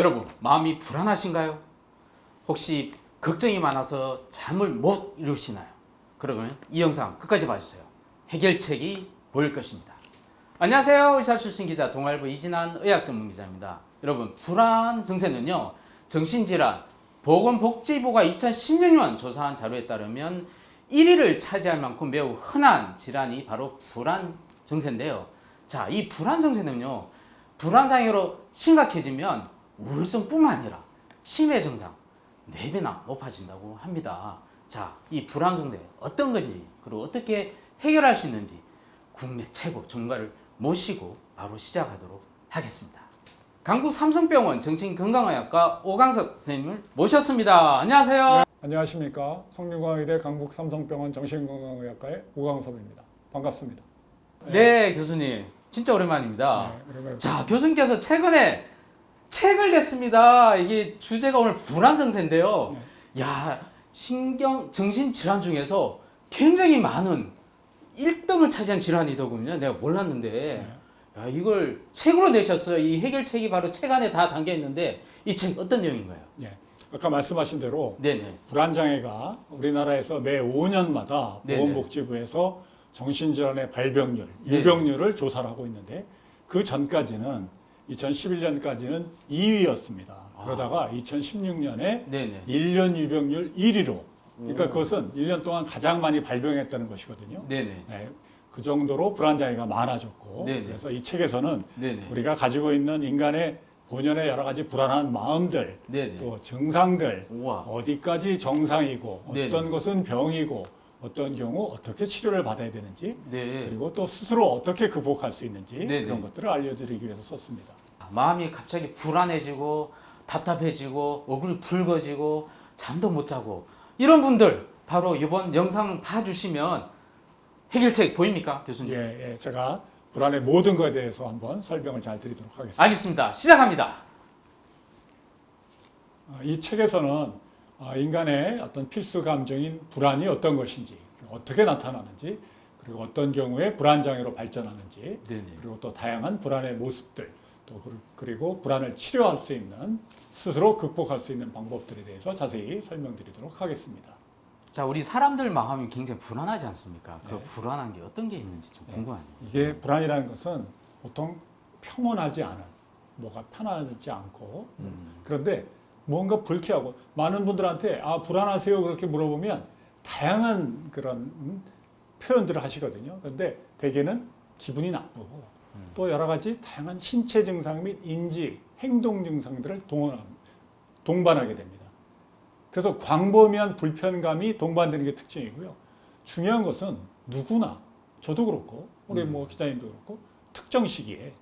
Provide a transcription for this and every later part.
여러분, 마음이 불안하신가요? 혹시 걱정이 많아서 잠을 못 이루시나요? 그러면 이 영상 끝까지 봐주세요. 해결책이 보일 것입니다. 안녕하세요. 의사 출신 기자 동아일보 이진한 의학 전문 기자입니다. 여러분, 불안 증세는요, 정신질환 보건복지부가 2016년 조사한 자료에 따르면 1위를 차지할 만큼 매우 흔한 질환이 바로 불안 증세인데요. 자, 이 불안 증세는요, 불안 장애로 심각해지면 우울증뿐만 아니라 치매 증상 4배나 높아진다고 합니다. 자, 이 불안 증세 어떤 건지, 그리고 어떻게 해결할 수 있는지 국내 최고 전문가를 모시고 바로 시작하도록 하겠습니다. 강북 삼성병원 정신건강의학과 오강석 선생님을 모셨습니다. 안녕하세요. 네, 안녕하십니까. 성균관의대 강북 삼성병원 정신건강의학과의 오강섭입니다. 반갑습니다. 네, 교수님. 진짜 오랜만입니다. 네, 자, 교수님께서 최근에 책을 냈습니다. 이게 주제가 오늘 불안 증세인데요. 야, 정신 질환 중에서 굉장히 많은 1등을 차지한 질환이더군요. 내가 몰랐는데. 야, 이걸 책으로 내셨어요. 이 해결책이 바로 책 안에 다 담겨 있는데 이 책 어떤 내용인가요? 네, 아까 말씀하신 대로 네네. 불안장애가 우리나라에서 매 5년마다 보건복지부에서 정신질환의 발병률, 유병률을 조사를 하고 있는데 그 전까지는 2011년까지는 2위였습니다. 그러다가 2016년에 네네. 1년 유병률 1위로, 그러니까 그것은 1년 동안 가장 많이 발병했다는 것이거든요. 네네. 네, 그 정도로 불안장애가 많아졌고, 네네. 그래서 이 책에서는 네네. 우리가 가지고 있는 인간의 본연의 여러 가지 불안한 마음들, 네네. 또 증상들, 우와. 어디까지 정상이고 네네. 어떤 것은 병이고 어떤 경우 어떻게 치료를 받아야 되는지, 네. 그리고 또 스스로 어떻게 극복할 수 있는지 네네. 그런 것들을 알려드리기 위해서 썼습니다. 마음이 갑자기 불안해지고 답답해지고 얼굴이 붉어지고 잠도 못 자고 이런 분들 바로 이번 영상 봐주시면 해결책 보입니까, 교수님? 예, 제가 불안의 모든 것에 대해서 한번 설명을 잘 드리도록 하겠습니다. 알겠습니다. 시작합니다. 이 책에서는 인간의 어떤 필수 감정인 불안이 어떤 것인지, 어떻게 나타나는지, 그리고 어떤 경우에 불안장애로 발전하는지, 네네. 그리고 또 다양한 불안의 모습들, 또 그리고 불안을 치료할 수 있는, 스스로 극복할 수 있는 방법들에 대해서 자세히 설명드리도록 하겠습니다. 자, 우리 사람들 마음이 굉장히 불안하지 않습니까? 그 네. 불안한 게 어떤 게 있는지 좀 궁금하네요. 이게 불안이라는 것은 보통 평온하지 않은, 뭐가 편하지 않고, 그런데 뭔가 불쾌하고, 많은 분들한테 불안하세요 그렇게 물어보면 다양한 그런 표현들을 하시거든요. 그런데 대개는 기분이 나쁘고 또 여러 가지 다양한 신체 증상 및 인지, 행동 증상들을 동반하게 됩니다. 그래서 광범위한 불편감이 동반되는 게 특징이고요. 중요한 것은 누구나, 저도 그렇고 우리 기자님도 그렇고 특정 시기에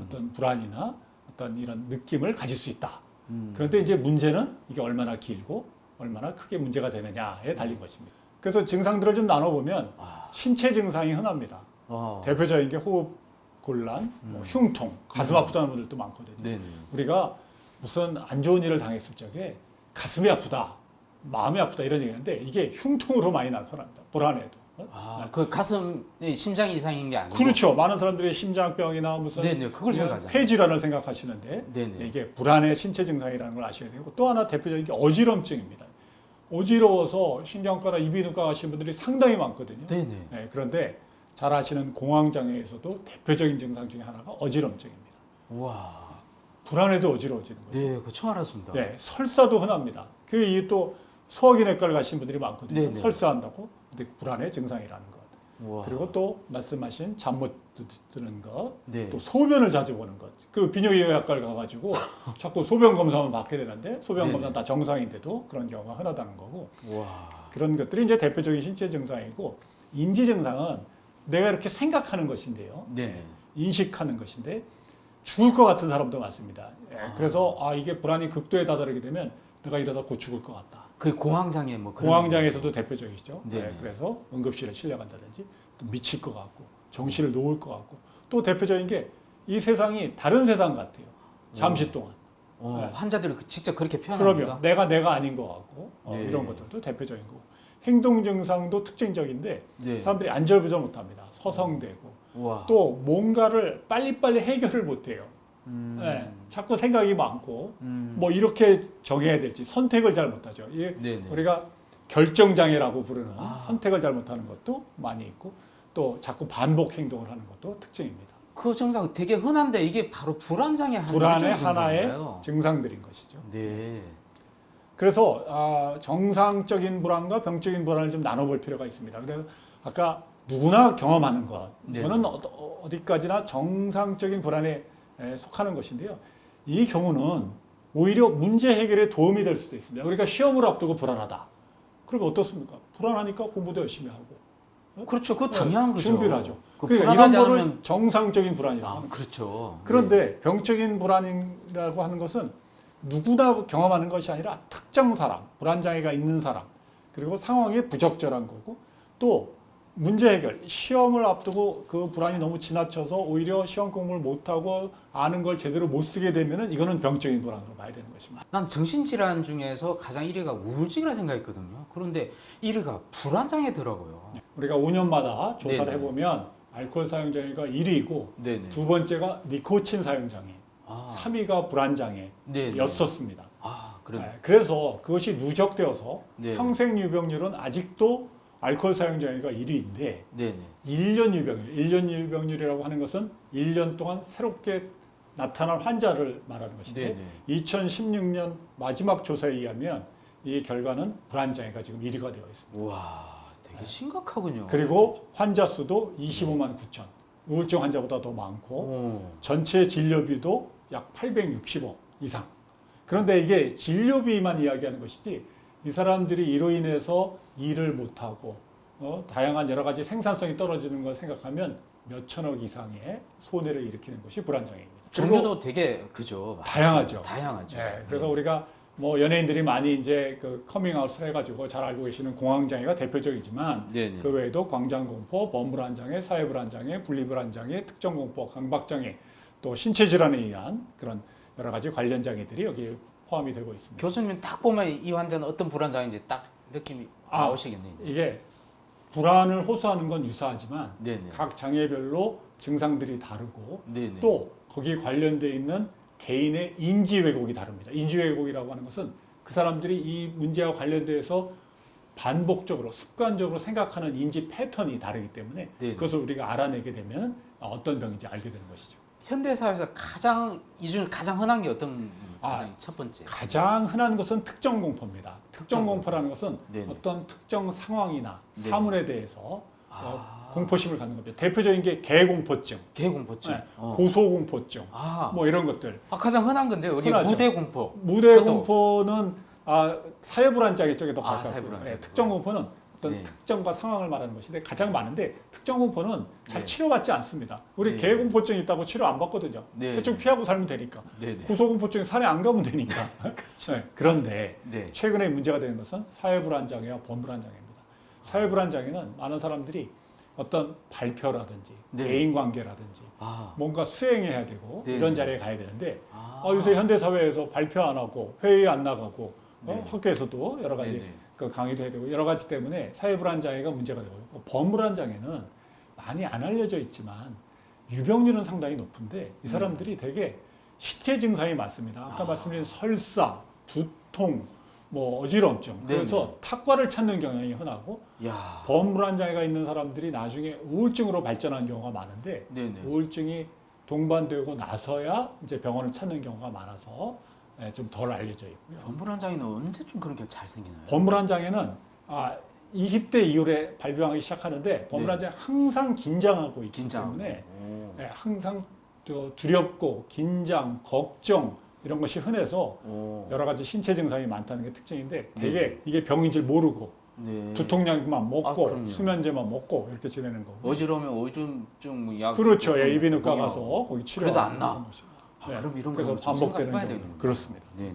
어떤 불안이나 어떤 이런 느낌을 가질 수 있다. 그런데 이제 문제는 이게 얼마나 길고 얼마나 크게 문제가 되느냐에 달린 것입니다. 그래서 증상들을 좀 나눠보면 신체 증상이 흔합니다. 대표적인 게 호흡 곤란, 흉통, 가슴 아프다는 분들도 많거든요. 네네. 우리가 무슨 안 좋은 일을 당했을 적에 가슴이 아프다, 마음이 아프다 이런 얘기하는데 이게 흉통으로 많이 나타납니다. 불안해도. 그 가슴이 심장 이상인 게 아니고. 그렇죠. 많은 사람들이 심장병이나 무슨 네네, 그걸 생각하잖아요. 폐질환을 생각하시는데 네네. 이게 불안의 신체 증상이라는 걸 아셔야 되고, 또 하나 대표적인 게 어지럼증입니다. 어지러워서 신경과나 이비인후과 가신 분들이 상당히 많거든요. 네네. 네, 그런데 잘 아시는 공황장애에서도 대표적인 증상 중에 하나가 어지럼증입니다. 우와. 불안해도 어지러워지는 거죠. 네, 그거 처음 알았습니다. 네, 설사도 흔합니다. 이게 또 소화기내과를 가신 분들이 많거든요. 네네. 설사한다고. 근데 불안의 증상이라는 것. 우와. 그리고 또 말씀하신 잠 못 드는 것, 네. 또 소변을 자주 보는 것. 그 비뇨기과를 가가지고 자꾸 소변 검사만 받게 되는데 소변 검사 다 정상인데도 그런 경우가 흔하다는 거고. 우와. 그런 것들이 이제 대표적인 신체 증상이고, 인지 증상은 내가 이렇게 생각하는 것인데요. 네네. 인식하는 것인데 죽을 것 같은 사람도 많습니다. 그래서 이게 불안이 극도에 다다르게 되면 내가 이러다 곧 죽을 것 같다. 그 공황장애 뭐 그런. 공황장애에서도 대표적이죠. 네. 그래서 응급실에 실려간다든지, 또 미칠 것 같고 정신을 놓을 것 같고, 또 대표적인 게 이 세상이 다른 세상 같아요. 잠시 동안. 환자들이 직접 그렇게 표현합니까? 그러면 내가 아닌 것 같고, 네. 이런 것들도 대표적인 거고. 행동 증상도 특징적인데 네. 사람들이 안절부절 못합니다. 서성대고, 우와. 또 뭔가를 빨리빨리 해결을 못해요. 예, 자꾸 생각이 많고 음. 뭐 이렇게 정해야 될지 선택을 잘 못하죠. 이게 네네. 우리가 결정장애라고 부르는 아. 선택을 잘 못하는 것도 많이 있고 또 자꾸 반복 행동을 하는 것도 특징입니다. 그 증상 되게 흔한데 이게 바로 불안장애 불안의 일종의 하나의 증상인가요? 증상들인 것이죠. 네. 그래서 정상적인 불안과 병적인 불안을 좀 나눠볼 필요가 있습니다. 그래서 아까 누구나 경험하는 것, 네. 이거는 어디까지나 정상적인 불안에 속하는 것인데요. 이 경우는 오히려 문제 해결에 도움이 될 수도 있습니다. 우리가 시험을 앞두고 불안하다. 그러면 어떻습니까? 불안하니까 공부도 열심히 하고. 그렇죠. 그거 당연한 거죠. 준비를 하죠. 그 그러니까 이런 불안하지 거를 않으면 정상적인 불안이라고 하는 거죠. 그렇죠. 그런데 병적인 불안이라고 하는 것은 누구나 경험하는 것이 아니라 특정 사람, 불안장애가 있는 사람, 그리고 상황이 부적절한 거고 또 문제 해결, 시험을 앞두고 그 불안이 너무 지나쳐서 오히려 시험 공부를 못하고 아는 걸 제대로 못 쓰게 되면은 이거는 병적인 불안으로 봐야 되는 것입니다. 난 정신질환 중에서 가장 1위가 우울증이라 생각했거든요. 그런데 1위가 불안장애더라고요. 우리가 5년마다 조사를 네네. 해보면 알코올 사용장애가 1위이고 네네. 두 번째가 니코틴 사용장애, 아, 3위가 불안장애였었습니다. 네네. 아, 그래. 네, 그래서 그것이 누적되어서 네. 평생 유병률은 아직도 알코올 사용장애가 1위인데 네네. 1년 유병률, 1년 유병률이라고 하는 것은 1년 동안 새롭게 나타난 환자를 말하는 것인데 네네. 2016년 마지막 조사에 의하면 이 결과는 불안장애가 지금 1위가 되어 있습니다. 우와, 되게 심각하군요. 그리고 환자 수도 25만 9천, 우울증 환자보다 더 많고 오. 전체 진료비도 약 860억 이상. 그런데 이게 진료비만 이야기하는 것이지 이 사람들이 이로 인해서 일을 못하고 다양한 여러 가지 생산성이 떨어지는 걸 생각하면 몇 천억 이상의 손해를 일으키는 것이 불안장애입니다. 종류도 되게 그죠. 다양하죠. 다양하죠. 네, 그래서 우리가 뭐 연예인들이 많이 이제 그 커밍아웃을 해가지고 잘 알고 계시는 공황장애가 대표적이지만 네네. 그 외에도 광장공포, 범불안장애, 사회불안장애, 분리불안장애, 특정공포, 강박장애, 또 신체질환에 의한 그런 여러 가지 관련 장애들이 여기에 포함이 되고 있습니다. 교수님 딱 보면 이 환자는 어떤 불안장애인지 딱 느낌이 나오시겠네요. 이게 불안을 호소하는 건 유사하지만 네네. 각 장애별로 증상들이 다르고 네네. 또 거기 관련돼 있는 개인의 인지 왜곡이 다릅니다. 인지 왜곡이라고 하는 것은 그 사람들이 이 문제와 관련돼서 반복적으로 습관적으로 생각하는 인지 패턴이 다르기 때문에 네네. 그것을 우리가 알아내게 되면 어떤 병인지 알게 되는 것이죠. 현대 사회에서 가장 이 중에 가장 흔한 게 어떤 가장 첫 번째? 가장 흔한 것은 특정 공포입니다. 특정 공포라는 것은 네네. 어떤 특정 상황이나 네네. 사물에 대해서 아. 공포심을 갖는 겁니다. 대표적인 게 개공포증, 개공포증. 네, 어. 고소공포증, 아. 뭐 이런 것들. 가장 흔한 건데요. 우리 흔하죠. 무대 공포. 무대 그것도- 공포는 사회불안장애 쪽에 더 아, 가깝고요. 사회불안장애. 특정 공포는 어떤 네. 특정과 상황을 말하는 것인데 가장 많은데 특정 공포는 잘 네. 치료받지 않습니다. 우리 네. 개공포증 있다고 치료 안 받거든요. 네. 대충 피하고 살면 되니까. 네네. 고소공포증 산에 안 가면 되니까. 네, 그런데 네. 최근에 문제가 되는 것은 사회불안장애와 범불안장애입니다. 사회불안장애는 많은 사람들이 어떤 발표라든지 네. 대인관계라든지 아. 뭔가 수행해야 되고 네. 이런 자리에 가야 되는데 아. 요새 현대사회에서 발표 안 하고 회의 안 나가고 네. 학교에서도 여러 가지 네네. 그 강의도 해야 되고 여러 가지 때문에 사회불안장애가 문제가 되고 있고 범불안장애는 많이 안 알려져 있지만 유병률은 상당히 높은데 이 사람들이 되게 시체 증상이 많습니다. 아까 아. 말씀드린 설사, 두통, 뭐 어지럼증 그래서 네네. 탁과를 찾는 경향이 흔하고 야. 범불안장애가 있는 사람들이 나중에 우울증으로 발전하는 경우가 많은데 네네. 우울증이 동반되고 나서야 이제 병원을 찾는 경우가 많아서 좀 덜 알려져 있고요. 범불안장애는 언제쯤 그렇게 잘 생기나요? 범불안장애는 20대 이후에 발병하기 시작하는데 범불안장애 항상 긴장하고 있기 긴장. 때문에 오. 항상 두렵고 긴장, 걱정 이런 것이 흔해서 오. 여러 가지 신체 증상이 많다는 게 특징인데 네. 되게 이게 병인 줄 모르고 네. 두통약만 먹고 그럼요. 수면제만 먹고 이렇게 지내는 거고. 어지러우면 오줌증 약. 그렇죠. 예, 이비인후과 거기요. 가서 거기 치료. 그래도 안 나. 네. 그럼 이런 그래서 거 좀 반복되는 생각해봐야 경우. 되는 그렇습니다. 네네.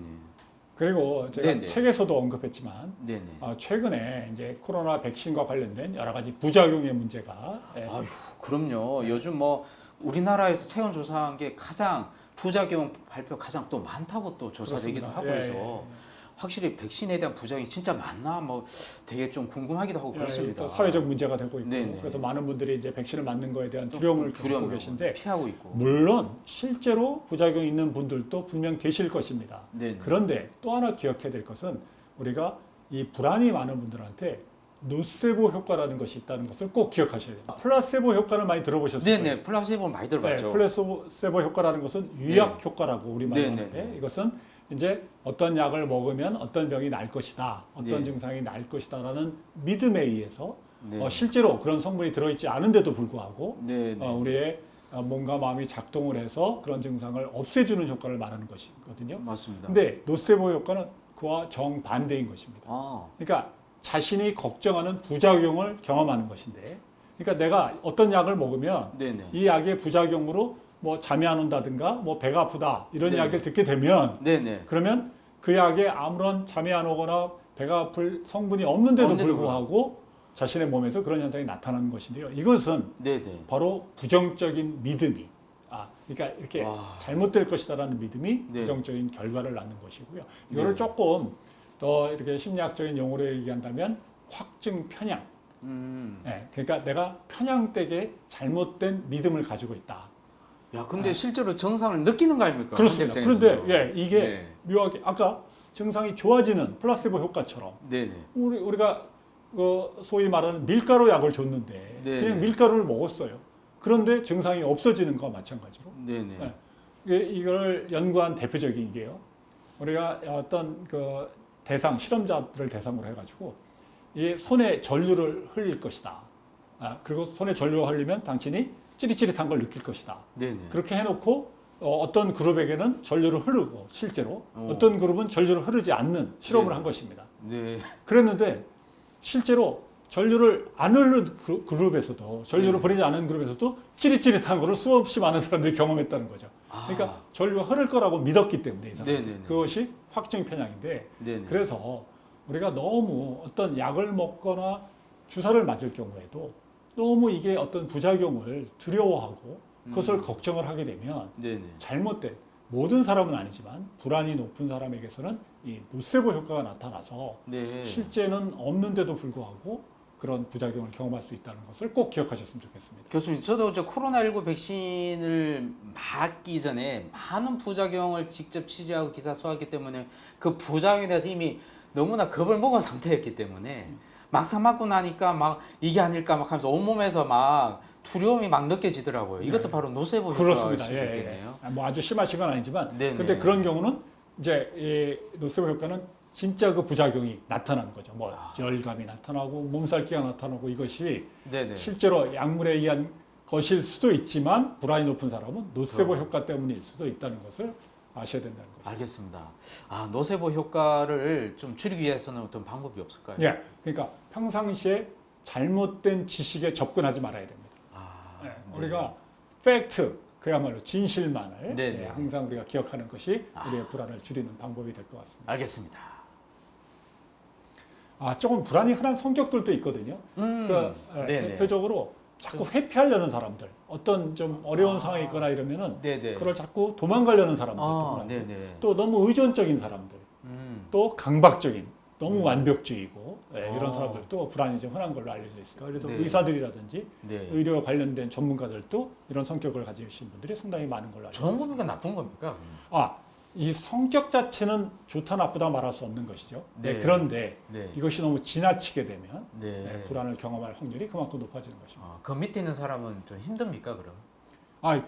그리고 제가 네네. 책에서도 언급했지만 네네. 최근에 이제 코로나 백신과 관련된 여러 가지 부작용의 문제가 아휴, 그럼요. 요즘 뭐 우리나라에서 최근 조사한 게 가장 부작용 발표 가장 또 많다고 또 조사되기도 그렇습니다. 하고 예, 해서 예, 예. 확실히 백신에 대한 부작용이 진짜 많나 뭐 되게 좀 궁금하기도 하고 그렇습니다. 또 사회적 문제가 되고 있고 네네. 그래서 많은 분들이 이제 백신을 맞는 거에 대한 두려움을 겪고 계신데 피하고 있고. 물론 실제로 부작용이 있는 분들도 분명 계실 것입니다. 네네. 그런데 또 하나 기억해야 될 것은 우리가 이 불안이 많은 분들한테 노세보 효과라는 것이 있다는 것을 꼭 기억하셔야 됩니다. 플라세보 효과는 많이 들어보셨을 거예요. 네네. 플라시보 많이 들어봤죠. 네, 플라세보 효과라는 것은 유약 효과라고 우리 말로 하는데 네네. 이것은 이제 어떤 약을 먹으면 어떤 병이 날 것이다, 어떤 네. 증상이 날 것이다라는 믿음에 의해서 네. 실제로 그런 성분이 들어있지 않은데도 불구하고 네네. 우리의 몸과 마음이 작동을 해서 그런 증상을 없애주는 효과를 말하는 것이거든요. 맞습니다. 근데 노세보 효과는 그와 정반대인 것입니다. 아, 그러니까 자신이 걱정하는 부작용을 경험하는 것인데, 그러니까 내가 어떤 약을 먹으면 네네. 이 약의 부작용으로 뭐 잠이 안 온다든가 뭐 배가 아프다 이런 네네. 이야기를 듣게 되면 네네. 그러면 그 약에 아무런 잠이 안 오거나 배가 아플 성분이 없는데도 없는데도 불구하고 자신의 몸에서 그런 현상이 나타나는 것인데요. 이것은 네네. 바로 부정적인 믿음이 그러니까 이렇게 와. 잘못될 것이다라는 믿음이 네. 부정적인 결과를 낳는 것이고요. 이거를 네. 조금 더 이렇게 심리학적인 용어로 얘기한다면 확증 편향. 네, 그러니까 내가 편향되게 잘못된 믿음을 가지고 있다. 야, 근데 실제로症상을 느끼는 거 아닙니까? 그렇습니다. 현장에서도. 그런데 이게 네. 묘하게 아까 증상이 좋아지는 플라시보 효과처럼 네네. 우리가 소위 말하는 밀가루 약을 줬는데 네. 그냥 밀가루를 먹었어요. 그런데 증상이 없어지는 거와 마찬가지로 네네. 네. 이걸 연구한 대표적인 게요. 우리가 어떤 그 대상 실험자들을 대상으로 해가지고 이 손에 전류를 흘릴 것이다. 그리고 손에 전류가 흘리면 당신이 찌릿찌릿한 걸 느낄 것이다. 네네. 그렇게 해놓고 어떤 그룹에게는 전류를 흐르고 실제로 오. 어떤 그룹은 전류를 흐르지 않는 실험을 네. 한 것입니다. 네. 그랬는데 실제로 전류를 안 흐르는 그룹에서도 전류를 네. 버리지 않은 그룹에서도 찌릿찌릿한 거를 수없이 많은 사람들이 경험했다는 거죠. 그러니까 전류가 흐를 거라고 믿었기 때문에 이 사람들. 네네네. 그것이 확증 편향인데 네네. 그래서 우리가 너무 어떤 약을 먹거나 주사를 맞을 경우에도 너무 이게 어떤 부작용을 두려워하고 그것을 걱정을 하게 되면 네네. 잘못된 모든 사람은 아니지만 불안이 높은 사람에게서는 이 노세보 효과가 나타나서 네. 실제는 없는데도 불구하고 그런 부작용을 경험할 수 있다는 것을 꼭 기억하셨으면 좋겠습니다. 교수님, 저도 코로나19 백신을 맞기 전에 많은 부작용을 직접 취재하고 기사 써왔기 때문에 그 부작용에 대해서 이미 너무나 겁을 먹은 상태였기 때문에 막상 맞고 나니까 막 이게 아닐까 막 하면서 온몸에서 막 두려움이 막 느껴지더라고요. 이것도 네. 바로 노세보 그렇습니다. 효과일 수 있겠네요. 뭐 아주 심하신 건 아니지만, 네네. 근데 그런 경우는 이제 이 노세보 효과는 진짜 그 부작용이 나타나는 거죠. 뭐 열감이 나타나고 몸살기가 나타나고 이것이 네네. 실제로 약물에 의한 것일 수도 있지만 불안이 높은 사람은 노세보 효과 때문일 수도 있다는 것을 아셔야 된다는 거죠. 알겠습니다. 노세보 효과를 좀 줄이기 위해서는 어떤 방법이 없을까요? 예, 그러니까 평상시에 잘못된 지식에 접근하지 말아야 됩니다. 네. 우리가 팩트, 그야말로 진실만을 네네. 항상 우리가 기억하는 것이 우리의 불안을 줄이는 방법이 될 것 같습니다. 알겠습니다. 조금 불안이 흔한 성격들도 있거든요. 네네. 대표적으로 자꾸 회피하려는 사람들, 어떤 좀 어려운 상황이 있거나 이러면은 네네. 그걸 자꾸 도망가려는 사람들도 많고, 네네. 또 너무 의존적인 사람들, 또 강박적인, 너무 완벽주의고 이런 사람들도 불안이 좀 흔한 걸로 알려져 있어요. 그래서 네. 의사들이라든지 네. 의료 관련된 전문가들도 이런 성격을 가지신 분들이 상당히 많은 걸로 알려져 좋은 있습니다. 겁니까 나쁜 겁니까? 이 성격 자체는 좋다 나쁘다 말할 수 없는 것이죠. 네. 그런데 네. 이것이 너무 지나치게 되면 네. 불안을 경험할 확률이 그만큼 높아지는 것입니다. 그 밑에 있는 사람은 좀 힘듭니까 그럼?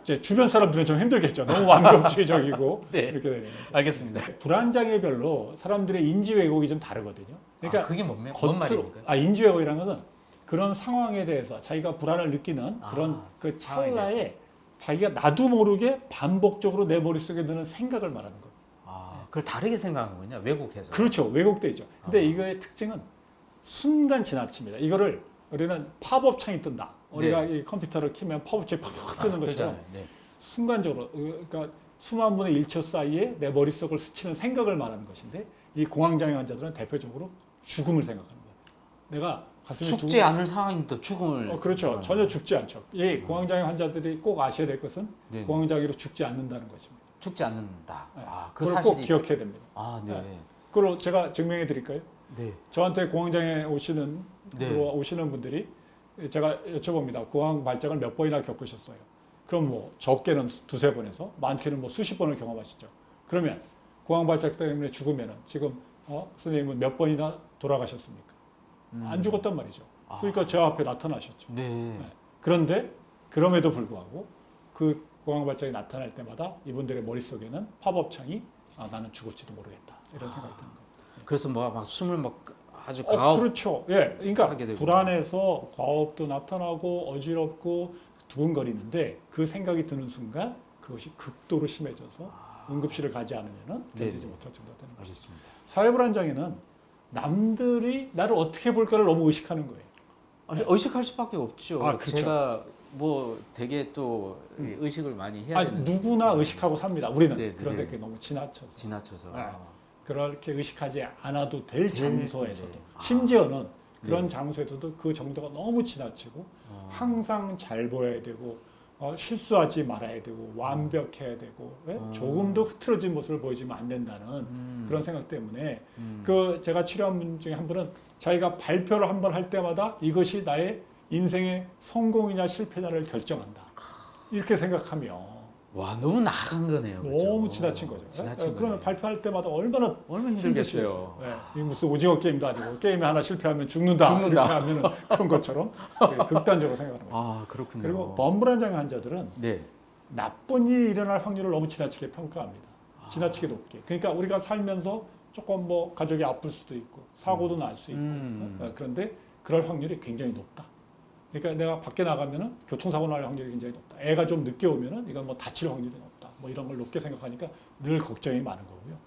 이제 주변 사람들은 좀 힘들겠죠. 너무 완벽주의적이고 네. 이렇게 되는 거죠. 알겠습니다. 불안 장애별로 사람들의 인지 왜곡이 좀 다르거든요. 그러니까 그게 뭔 말입니까? 인지 왜곡이라는 것은 그런 상황에 대해서 자기가 불안을 느끼는 그런 그 상황에 찰나에 자기가 나도 모르게 반복적으로 내 머릿속에 드는 생각을 말하는 거예요. 그걸 다르게 생각하는군요. 왜곡해서. 그렇죠. 왜곡되죠. 근데 이거의 특징은 순간 지나칩니다. 이거를 우리는 팝업 창이 뜬다. 우리가 이 컴퓨터를 키면 팝업 창이 팍 뜨는 것처럼 네. 순간적으로, 그러니까 수만 분의 1초 사이에 내 머릿속을 스치는 생각을 말하는 것인데, 이 공황장애 환자들은 대표적으로 죽음을 생각하는 거예요. 내가 가슴이 죽지 않을 상황인데 죽음을. 그렇죠. 전혀 죽지 않죠. 이 공황장애 환자들이 꼭 아셔야 될 것은 네. 공황장애로 죽지 않는다는 것입니다. 죽지 않는다. 그 그걸 사실이 꼭 기억해야 됩니다. 네. 네. 그걸 제가 증명해 드릴까요? 네. 저한테 공황장애 오시는 네. 오시는 분들이 제가 여쭤봅니다. 공황 발작을 몇 번이나 겪으셨어요? 그럼 뭐 적게는 두세 번에서 많게는 뭐 수십 번을 경험하시죠. 그러면 공황 발작 때문에 죽으면은 지금 선생님은 몇 번이나 돌아가셨습니까? 안 죽었단 말이죠. 그러니까 제 앞에 나타나셨죠. 네. 네. 그런데 그럼에도 불구하고 그 공황 발작이 나타날 때마다 이분들의 머릿속에는 팝업창이 나는 죽을지도 모르겠다 이런 생각이 드는 겁니다. 그래서 뭐 막 숨을 막 아주 가업 그렇죠. 예, 그러니까 하게 되고. 불안해서 과업도 나타나고 어지럽고 두근거리는데 그 생각이 드는 순간 그것이 극도로 심해져서 응급실을 가지 않으면 견디지 네네. 못할 정도가 되는 거죠. 알겠습니다. 사회불안장애는 남들이 나를 어떻게 볼까를 너무 의식하는 거예요. 아니, 의식할 수밖에 없죠. 그렇죠. 제가 뭐 되게 또 의식을 많이 해야 되는 누구나 의식하고 삽니다. 우리는. 네, 네, 그런데 네. 그게 너무 지나쳐서. 지나쳐서. 네. 그렇게 의식하지 않아도 될 장소에서도 네. 심지어는 그런 네. 장소에서도 그 정도가 너무 지나치고 항상 잘 보여야 되고 실수하지 말아야 되고 완벽해야 되고 조금도 흐트러진 모습을 보여주면 안 된다는 그런 생각 때문에 그 제가 치료한 분 중에 한 분은 자기가 발표를 한 번 할 때마다 이것이 나의 인생의 성공이냐 실패냐를 결정한다 이렇게 생각하며 와 너무 나간 거네요. 그렇죠? 너무 지나친 거죠. 지나친 그러면 거네. 발표할 때마다 얼마나 얼마나 힘들겠어요. 이 무슨 오징어 게임도 아니고 게임에 하나 실패하면 죽는다. 이렇게 하면 그런 것처럼 극단적으로 생각하는 거죠. 아 그렇군요. 그리고 범불안장애 환자들은 네. 나쁜 일이 일어날 확률을 너무 지나치게 평가합니다. 지나치게 높게. 그러니까 우리가 살면서 조금 뭐 가족이 아플 수도 있고 사고도 날 수 있고 그런데 그럴 확률이 굉장히 높다. 그러니까 내가 밖에 나가면은 교통사고 날 확률이 굉장히 높다. 애가 좀 늦게 오면은 이건 뭐 다칠 확률이 높다. 뭐 이런 걸 높게 생각하니까 늘 걱정이 많은 거고요.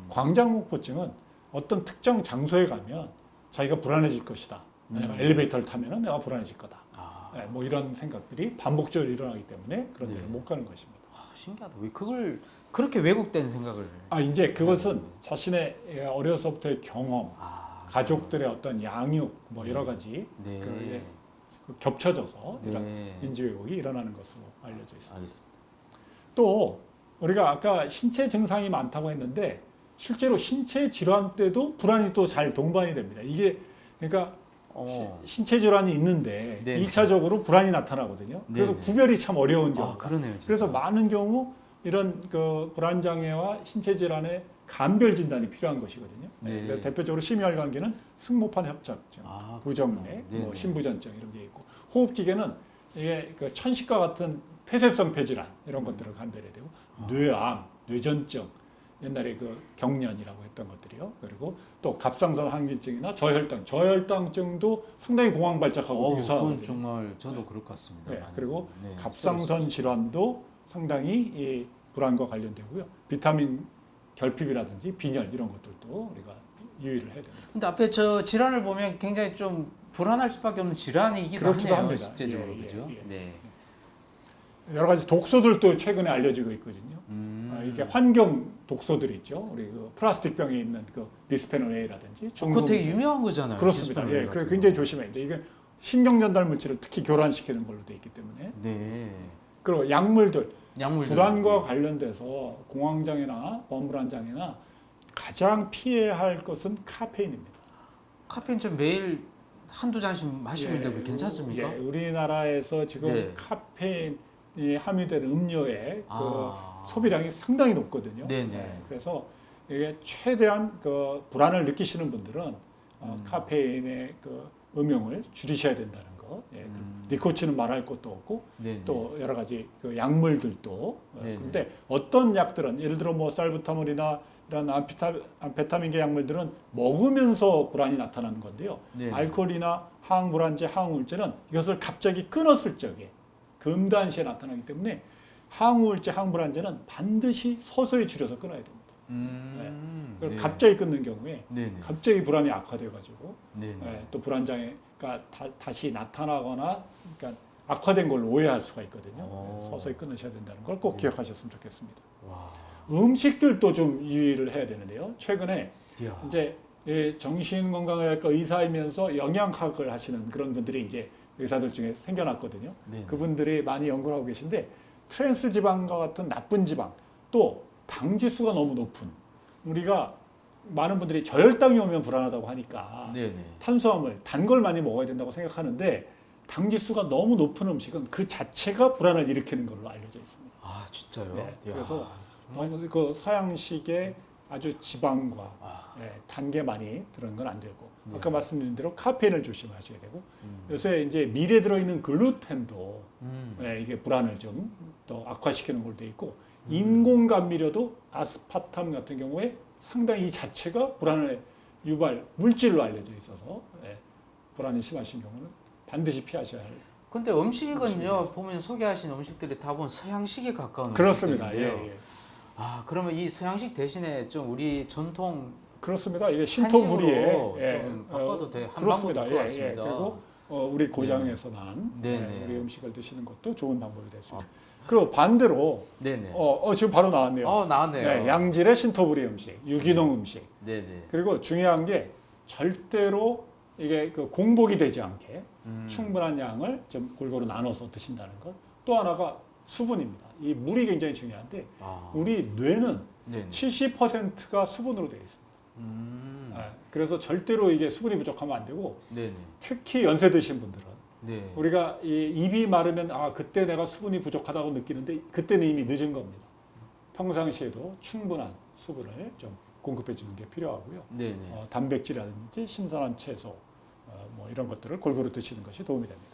광장공포증은 어떤 특정 장소에 가면 자기가 불안해질 것이다. 내가 엘리베이터를 타면은 내가 불안해질 거다. 뭐 이런 생각들이 반복적으로 일어나기 때문에 그런 데를 못 가는 것입니다. 신기하다. 왜 그걸 그렇게 왜곡된 생각을? 이제 그것은 자신의 어려서부터의 경험, 가족들의 어떤 양육, 뭐 여러 가지 네. 겹쳐져서 네. 이런 인지 왜곡이 일어나는 것으로 알려져 있습니다. 알겠습니다. 또 우리가 아까 신체 증상이 많다고 했는데 실제로 신체 질환 때도 불안이 또 잘 동반이 됩니다. 이게 그러니까 신체 질환이 있는데 네네. 2차적으로 불안이 나타나거든요. 그래서 네네. 구별이 참 어려운 경우. 그러네요. 진짜. 그래서 많은 경우 이런 그 불안 장애와 신체 질환의 간별 진단이 필요한 것이거든요. 네. 그래서 대표적으로 심혈관계는 승모판 협착증, 부정맥, 네네. 뭐 신부전증 이런 게 있고 호흡기계는 이게 그 천식과 같은 폐쇄성 폐질환 이런 것들을 간별해야 되고 뇌암, 뇌전증, 옛날에 그 경련이라고 했던 것들이요. 그리고 또 갑상선 항진증이나 저혈당증도 상당히 공황 발작하고 유사하거든요. 그건 정말 저도 그럴 것 같습니다. 네, 많이. 그리고 네, 갑상선 질환도 상당히 이 불안과 관련되고요. 비타민 결핍이라든지 빈혈 이런 것들도 우리가 유의를 해야 됩니다. 근데 앞에 저 질환을 보면 굉장히 좀 불안할 수밖에 없는 질환이기도 그렇기도 하네요. 합니다. 실제적으로 예, 그죠? 예. 네. 여러 가지 독소들도 최근에 알려지고 있거든요. 이게 환경 독소들 있죠. 우리 그 플라스틱 병에 있는 그 비스페놀 A라든지 그거 되게 유명한 거잖아요. 그렇습니다. 비스페놀 A 예, 같은 거. 굉장히 조심해야 돼. 이게 신경 전달 물질을 특히 교란시키는 걸로 돼 있기 때문에. 네. 그리고 약물들 약물들. 불안과 관련돼서 공황장애나 범불안장애나 가장 피해야 할 것은 카페인입니다. 카페인 좀 매일 한두 잔씩 마시고 있는데 그게 괜찮습니까? 예, 우리나라에서 지금 네. 카페인이 함유된 음료의 그 소비량이 상당히 높거든요. 네네. 그래서 이게 최대한 그 불안을 느끼시는 분들은 카페인의 그 음용을 줄이셔야 된다는 거. 니코틴은 말할 것도 없고 네네. 또 여러 가지 그 약물들도 네네. 그런데 어떤 약들은 예를 들어 뭐 살부타몰이나 이런 암페타민계 약물들은 먹으면서 불안이 나타나는 건데요. 네네. 알코올이나 항불안제, 항우울제는 이것을 갑자기 끊었을 적에 금단시에 나타나기 때문에 항우울제, 항불안제는 반드시 서서히 줄여서 끊어야 됩니다. 그리고 네. 갑자기 끊는 경우에 네네. 갑자기 불안이 악화돼가지고 네네. 또 불안장애가 다시 나타나거나 그러니까 악화된 걸로 오해할 수가 있거든요. 서서히 끊으셔야 된다는 걸 꼭 기억하셨으면 좋겠습니다. 와. 음식들도 좀 유의를 해야 되는데요. 최근에 이야. 이제 정신건강의학과 의사이면서 영양학을 하시는 그런 분들이 이제 의사들 중에 생겨났거든요. 네네. 그분들이 많이 연구를 하고 계신데 트랜스 지방과 같은 나쁜 지방 또 당 지수가 너무 높은 우리가 많은 분들이 저혈당이 오면 불안하다고 하니까 네네. 탄수화물, 단 걸 많이 먹어야 된다고 생각하는데 당 지수가 너무 높은 음식은 그 자체가 불안을 일으키는 걸로 알려져 있습니다. 아 진짜요? 네, 이야, 그래서 정말. 너무 그 서양식의 아주 지방과 아, 단 게 많이 들어간 건 안 되고 네. 아까 말씀드린 대로 카페인을 조심하셔야 되고 음. 요새 이제 밀에 들어있는 글루텐도 음. 이게 불안을 좀 더 악화시키는 걸로 돼 있고 음. 인공 감미료도 아스파탐 같은 경우에 상당히 이 자체가 불안을 유발 물질로 알려져 있어서 불안이 심하신 경우는 반드시 피하셔야 할. 근데 음식은요 보면 소개하신 음식들이 다 보면 서양식에 가까운 그렇습니다. 음식들인데요. 예. 아 그러면 이 서양식 대신에 좀 우리 전통 그렇습니다. 이게 신토부리에 한식으로 좀 바꿔도 돼. 한 방법일 그렇습니다. 것 같습니다. 그리고 우리 고장에서만 네네. 우리 음식을 드시는 것도 좋은 방법이 될 수 있습니다. 아. 그리고 반대로 네네. 지금 바로 나왔네요. 나왔네요. 네, 양질의 신토부리 음식, 유기농 음식. 네네. 그리고 중요한 게 절대로 이게 그 공복이 되지 않게 음. 충분한 양을 좀 골고루 나눠서 드신다는 것. 또 하나가 수분입니다. 이 물이 굉장히 중요한데 아. 우리 뇌는 네네. 70%가 수분으로 되어 있습니다. 그래서 절대로 이게 수분이 부족하면 안 되고 네네. 특히 연세 드신 분들은 네. 우리가 이 입이 마르면 그때 내가 수분이 부족하다고 느끼는데 그때는 이미 늦은 겁니다. 평상시에도 충분한 수분을 좀 공급해 주는 게 필요하고요. 네네. 단백질이라든지 신선한 채소 뭐 이런 것들을 골고루 드시는 것이 도움이 됩니다.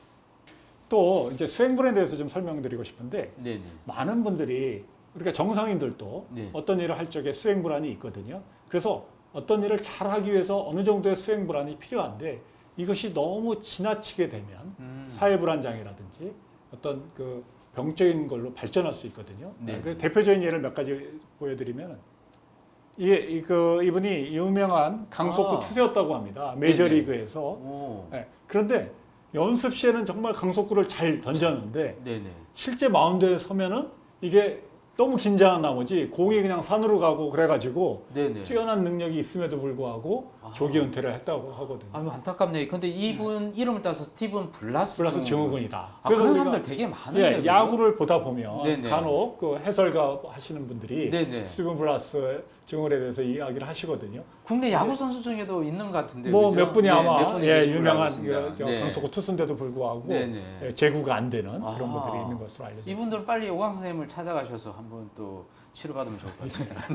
또 이제 수행불에 대해서 좀 설명드리고 싶은데 네네. 많은 분들이 우리가 정상인들도 네. 어떤 일을 할 적에 수행불안이 있거든요. 그래서 어떤 일을 잘하기 위해서 어느 정도의 수행불안이 필요한데 이것이 너무 지나치게 되면 사회불안장애라든지 어떤 그 병적인 걸로 발전할 수 있거든요. 네. 그래서 대표적인 예를 몇 가지 보여드리면 이분이 유명한 강속구 투수였다고 합니다. 메이저리그에서. 오. 그런데 연습 시에는 정말 강속구를 잘 던졌는데 네네. 실제 마운드에 서면은 이게 너무 긴장한 나머지 공이 그냥 산으로 가고 그래가지고 네네. 뛰어난 능력이 있음에도 불구하고 조기 은퇴를 했다고 하거든요. 아유 안타깝네요. 근데 이분 이름을 따서 스티븐 블라스 플러스 증후군이다. 그런 우리가 사람들 되게 많은데요. 그죠? 야구를 보다 보면 네네. 간혹 그 해설가 하시는 분들이 네네. 스티븐 블라스 증후군에 대해서 이야기를 하시거든요. 국내 야구 선수 중에도 있는 것 같은데. 뭐 그죠? 몇 분이 네, 아마 몇 분이 계신 걸로 유명한 알고 있습니다. 네. 강속구 투수인데도 불구하고 네네. 제구가 안 되는 아하. 그런 분들이 있는 것으로 알려져 있습니다. 이분들 빨리 오광 선생님을 찾아가셔서 한번 또 치료받으면 좋을 것 같습니다.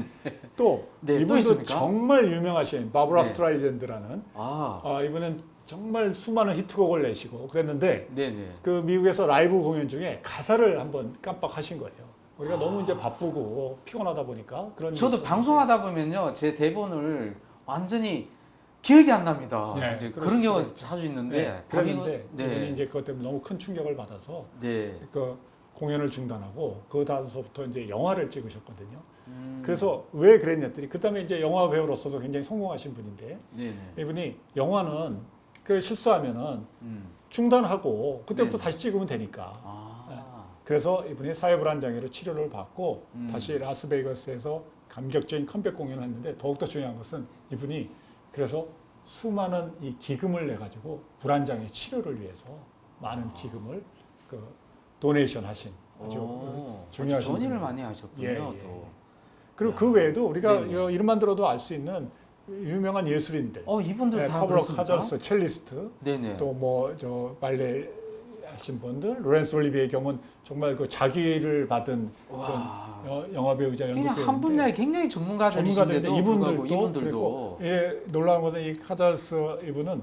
또 네, 또 이분도 있습니까? 정말 유명하신 바브라 네. 스트라이젠드라는 이분은 정말 수많은 히트곡을 내시고 그랬는데 네네. 그 미국에서 라이브 공연 중에 가사를 한번 깜빡하신 거예요. 우리가 너무 이제 바쁘고 피곤하다 보니까 그런. 저도 방송하다 보면요, 제 대본을 완전히 기억이 안 납니다. 네, 이제 그럴 그런 수가 경우가 있죠. 자주 있는데. 그랬는데 네. 이분이 이제 그것 때문에 너무 큰 충격을 받아서 네. 그 공연을 중단하고 그 다음서부터 이제 영화를 찍으셨거든요. 음. 그래서 왜 그랬냐더니 그다음에 이제 영화 배우로서도 굉장히 성공하신 분인데 네네. 이분이 영화는 그 실수하면은 중단하고 그때부터 네. 다시 찍으면 되니까. 아. 그래서 이분이 사회불안장애로 치료를 받고 다시 음. 라스베이거스에서 감격적인 컴백 공연을 했는데 더욱더 중요한 것은 이분이 그래서 수많은 이 기금을 내 가지고 불안장애 치료를 위해서 많은 기금을 그 도네이션 하신 아주 중요하신 좋은 일을 분이에요. 많이 하셨군요. 예. 또. 그리고 야. 그 외에도 우리가 네네. 이름만 들어도 알 수 있는 유명한 예술인들. 이분들 다 파블로 그렇습니까? 카잘스 첼리스트, 네네. 또 뭐 저 발레 하신 분들, 로렌스 올리비의 경우는 정말 그 자기를 받은 와. 그런 영화 배우자, 연극 그냥 배우인데 한 분야에 굉장히 전문가들이신데도 불구하고 이분들도 예, 놀라운 것은 이 카잘스 이분은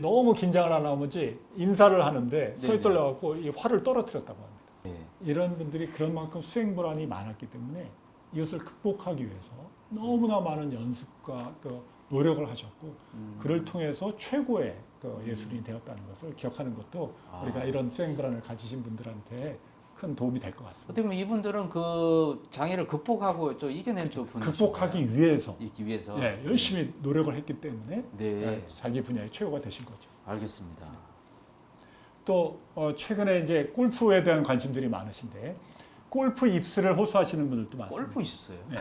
너무 긴장을 한 나머지 인사를 하는데 손이 네네. 떨려갖고 이 활을 떨어뜨렸다고 합니다. 네. 이런 분들이 그런 만큼 수행불안이 많았기 때문에 이것을 극복하기 위해서 너무나 많은 연습과 그 노력을 하셨고 그를 통해서 최고의 그 예술인이 되었다는 것을 기억하는 것도 우리가 이런 수행불안을 가지신 분들한테 큰 도움이 될 것 같습니다. 어떻게 보면 이분들은 그 장애를 극복하고 또 이겨낸 또 분이신가요? 극복하기 위해서 있기 위해서. 열심히 노력을 했기 때문에 네. 자기 분야의 최고가 되신 거죠. 알겠습니다. 또 최근에 이제 골프에 대한 관심들이 많으신데 골프 입스를 호소하시는 분들도 많습니다. 골프 있었어요. 네.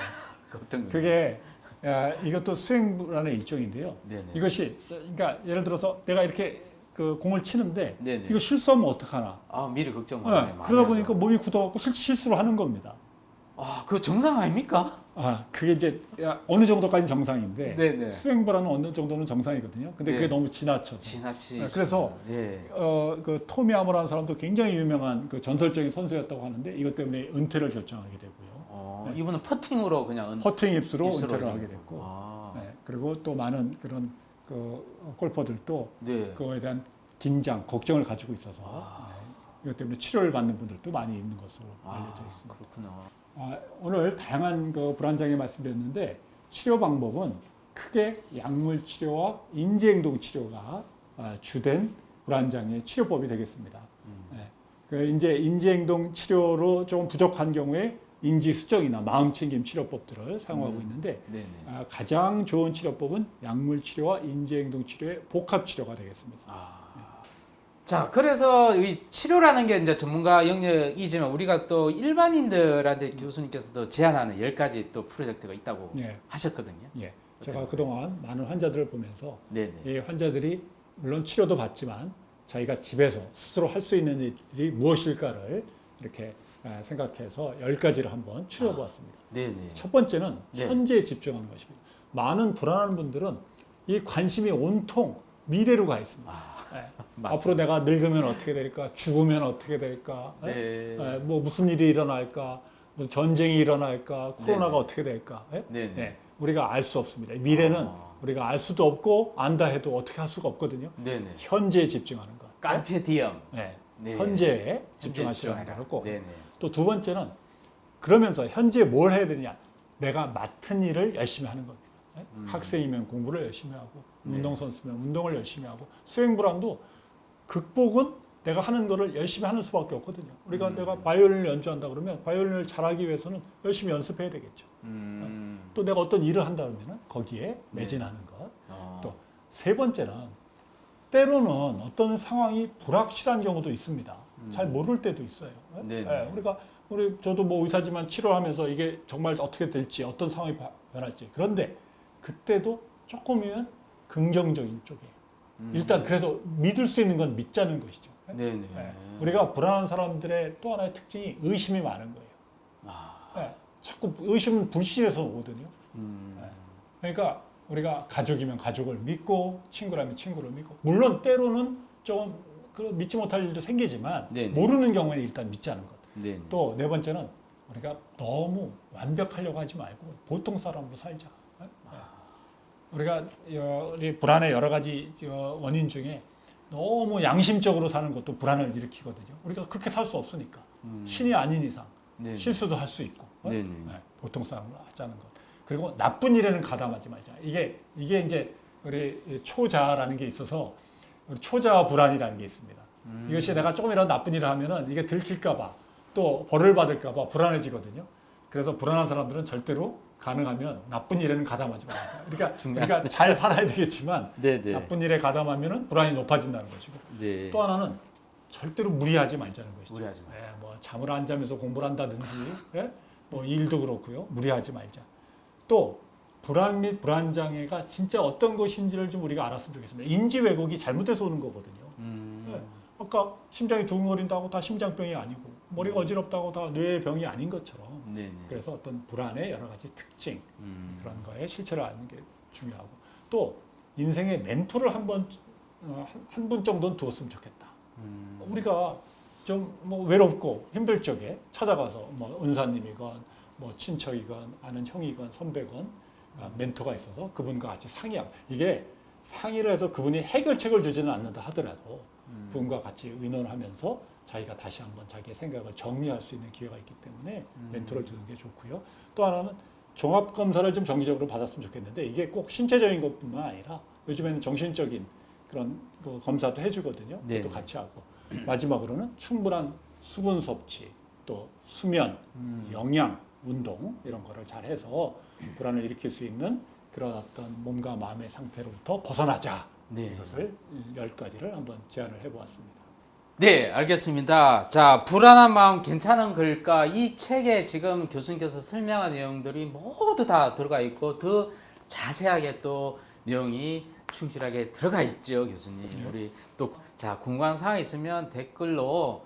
어떤 거? 그게 이것도 수행불안의 일종인데요. 네네. 이것이 그러니까 예를 들어서 내가 이렇게 그 공을 치는데 네네. 이거 실수하면 어떡하나. 미리 걱정 네, 많이 그러다 하죠. 보니까 몸이 굳어갖고 실수를 하는 겁니다. 그거 정상 아닙니까? 그게 이제 어느 정도까지 정상인데 네네. 수행 불안은 어느 정도는 정상이거든요. 근데 네. 그게 너무 지나쳐서. 지나치. 그래서 예. 그 토미 아모라는 사람도 굉장히 유명한 그 전설적인 선수였다고 하는데 이것 때문에 은퇴를 결정하게 되고요. 네. 이분은 퍼팅으로 그냥 퍼팅 입수로 입수로 은퇴를 지금. 하게 됐고, 아. 네. 그리고 또 많은 그런 그 골퍼들도 네. 그거에 대한 긴장, 걱정을 가지고 있어서 이것 때문에 치료를 받는 분들도 많이 있는 것으로 알려져 있습니다. 그렇구나. 오늘 다양한 그 불안장애 말씀드렸는데 치료 방법은 크게 약물 치료와 인지행동 치료가 주된 불안장애 치료법이 되겠습니다. 네. 그 이제 인지행동 치료로 조금 부족한 경우에 인지수정이나 마음챙김 치료법들을 사용하고 있는데 네네. 가장 좋은 치료법은 약물 치료와 인지행동 치료의 복합 치료가 되겠습니다. 자, 그래서 이 치료라는 게 이제 전문가 영역이지만 우리가 또 일반인들한테 교수님께서도 제안하는 10가지 또 프로젝트가 있다고 예, 하셨거든요. 예. 제가 그동안 많은 환자들을 보면서 네네. 이 환자들이 물론 치료도 받지만 자기가 집에서 스스로 할 수 있는 일들이 무엇일까를 이렇게 생각해서 10가지를 한번 치료해 보았습니다. 네네. 첫 번째는 네. 현재에 집중하는 것입니다. 많은 불안한 분들은 이 관심이 온통 미래로 가 있습니다. 네. 앞으로 내가 늙으면 어떻게 될까? 죽으면 어떻게 될까? 네. 뭐 무슨 일이 일어날까? 무슨 전쟁이 일어날까? 코로나가 네네. 어떻게 될까? 네네. 네. 우리가 알 수 없습니다. 미래는 우리가 알 수도 없고 안다 해도 어떻게 할 수가 없거든요. 네네. 현재에 집중하는 것. 까르페 디엄. 네. 네. 현재에 집중하시라는 집중하라. 거고. 네네. 또 두 번째는 그러면서 현재 뭘 해야 되냐? 내가 맡은 일을 열심히 하는 겁니다. 네? 학생이면 공부를 열심히 하고, 네. 운동선수면 운동을 열심히 하고, 수행불안도 극복은 내가 하는 거를 열심히 하는 수밖에 없거든요. 우리가 내가 바이올린을 연주한다 그러면 바이올린을 잘하기 위해서는 열심히 연습해야 되겠죠. 또 내가 어떤 일을 한다 그러면 거기에 매진하는 것. 또 세 번째는 때로는 어떤 상황이 불확실한 경우도 있습니다. 잘 모를 때도 있어요. 네네. 저도 뭐 의사지만 치료하면서 이게 정말 어떻게 될지 어떤 상황이 변할지 그런데 그때도 조금이면 긍정적인 쪽에 일단 그래서 믿을 수 있는 건 믿자는 것이죠. 네네. 우리가 불안한 사람들의 또 하나의 특징이 의심이 많은 거예요. 자꾸 의심은 불신에서 오거든요. 그러니까 우리가 가족이면 가족을 믿고 친구라면 친구를 믿고 물론 때로는 좀 믿지 못할 일도 생기지만 네네. 모르는 경우에는 일단 믿자는 것. 네네. 또 네 번째는 우리가 너무 완벽하려고 하지 말고 보통 사람으로 살자. 우리가 우리 불안의 여러 가지 원인 중에 너무 양심적으로 사는 것도 불안을 일으키거든요. 우리가 그렇게 살 수 없으니까 신이 아닌 이상 네네. 실수도 할 수 있고 네네. 보통 사람으로 하자는 것. 그리고 나쁜 일에는 가담하지 말자. 이게 이제 우리 초자라는 게 있어서 우리 초자 불안이라는 게 있습니다. 이것이 내가 조금이라도 나쁜 일을 하면은 이게 들킬까봐 또 벌을 받을까봐 불안해지거든요. 그래서 불안한 사람들은 절대로 가능하면 나쁜 일에는 가담하지 말자. 그러니까 우리가 잘 살아야 되겠지만 네네. 나쁜 일에 가담하면은 불안이 높아진다는 것이고 네. 또 하나는 절대로 무리하지 말자는 것이죠. 무리하지 말자. 뭐 잠을 안 자면서 공부를 한다든지 뭐 일도 그렇고요. 무리하지 말자. 또 불안 및 불안 장애가 진짜 어떤 것인지를 좀 우리가 알았으면 좋겠습니다. 인지 왜곡이 잘못돼서 오는 거거든요. 아까 심장이 두근거린다고 다 심장병이 아니고 머리가 어지럽다고 다 뇌병이 아닌 것처럼 네네. 그래서 어떤 불안의 여러 가지 특징 그런 거에 실체를 아는 게 중요하고 또 인생의 멘토를 한 분 정도는 두었으면 좋겠다. 우리가 좀 뭐 외롭고 힘들 적에 찾아가서 뭐 은사님이건 뭐 친척이건 아는 형이건 선배건 멘토가 있어서 그분과 같이 상의하고 이게 상의를 해서 그분이 해결책을 주지는 않는다 하더라도 그분과 같이 의논하면서 자기가 다시 한번 자기의 생각을 정리할 수 있는 기회가 있기 때문에 멘토를 두는 게 좋고요. 또 하나는 종합 검사를 좀 정기적으로 받았으면 좋겠는데 이게 꼭 신체적인 것뿐만 아니라 요즘에는 정신적인 그런 그 검사도 해주거든요. 네네. 그것도 같이 하고 마지막으로는 충분한 수분 섭취, 또 수면, 영양, 운동 이런 거를 잘 해서 불안을 일으킬 수 있는 그런 어떤 몸과 마음의 상태로부터 벗어나자. 네. 이것을 10가지를 한번 제안을 해보았습니다. 네, 알겠습니다. 자, 불안한 마음 괜찮은 걸까? 이 책에 지금 교수님께서 설명한 내용들이 모두 다 들어가 있고 더 자세하게 또 내용이 충실하게 들어가 있죠, 교수님. 네. 우리 또 자, 궁금한 사항 있으면 댓글로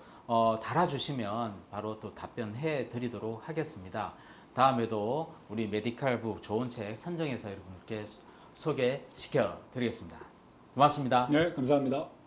달아주시면 바로 또 답변해 드리도록 하겠습니다. 다음에도 우리 메디칼북 좋은 책 선정해서 여러분께 소개시켜 드리겠습니다. 고맙습니다. 네, 감사합니다.